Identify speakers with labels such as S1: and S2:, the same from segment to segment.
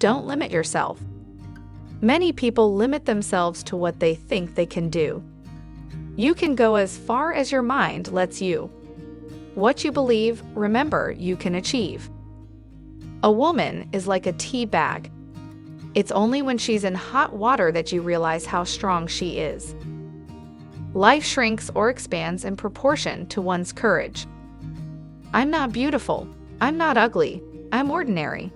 S1: Don't limit yourself. Many people limit themselves to what they think they can do. You can go as far as your mind lets you. What you believe, remember, you can achieve. A woman is like a tea bag. It's only when she's in hot water that you realize how strong she is. Life shrinks or expands in proportion to one's courage. I'm not beautiful. I'm not ugly. I'm ordinary.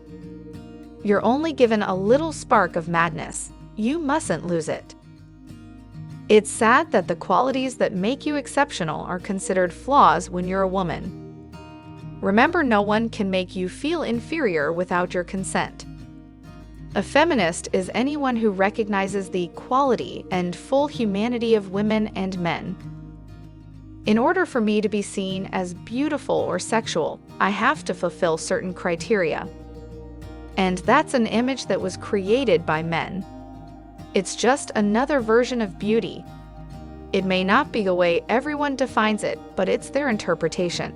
S1: You're only given a little spark of madness. You mustn't lose it. It's sad that the qualities that make you exceptional are considered flaws when you're a woman. Remember, no one can make you feel inferior without your consent. A feminist is anyone who recognizes the quality and full humanity of women and men. In order for me to be seen as beautiful or sexual, I have to fulfill certain criteria. And that's an image that was created by men. It's just another version of beauty. It may not be the way everyone defines it, but it's their interpretation.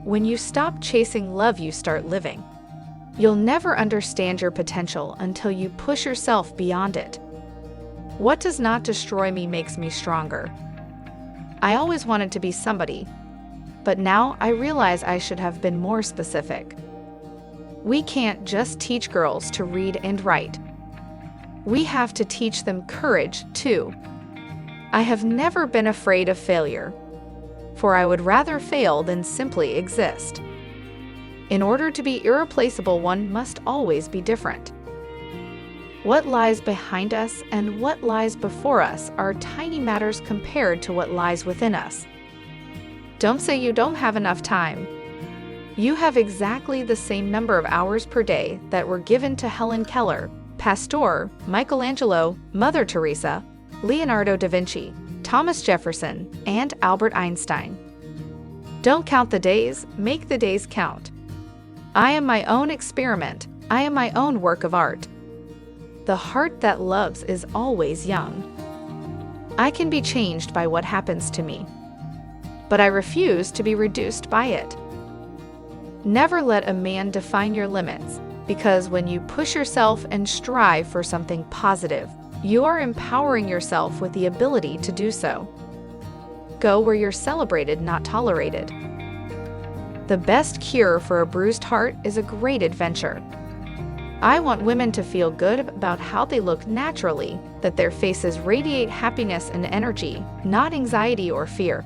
S1: When you stop chasing love, you start living. You'll never understand your potential until you push yourself beyond it. What does not destroy me makes me stronger. I always wanted to be somebody, but now I realize I should have been more specific. We can't just teach girls to read and write. We have to teach them courage, too. I have never been afraid of failure, for I would rather fail than simply exist. In order to be irreplaceable, one must always be different. What lies behind us and what lies before us are tiny matters compared to what lies within us. Don't say you don't have enough time. You have exactly the same number of hours per day that were given to Helen Keller, Pasteur, Michelangelo, Mother Teresa, Leonardo da Vinci, Thomas Jefferson, and Albert Einstein. Don't count the days, make the days count. I am my own experiment. I am my own work of art. The heart that loves is always young. I can be changed by what happens to me, but I refuse to be reduced by it. Never let a man define your limits, because when you push yourself and strive for something positive, you are empowering yourself with the ability to do so. Go where you're celebrated, not tolerated. The best cure for a bruised heart is a great adventure. I want women to feel good about how they look naturally, that their faces radiate happiness and energy, not anxiety or fear.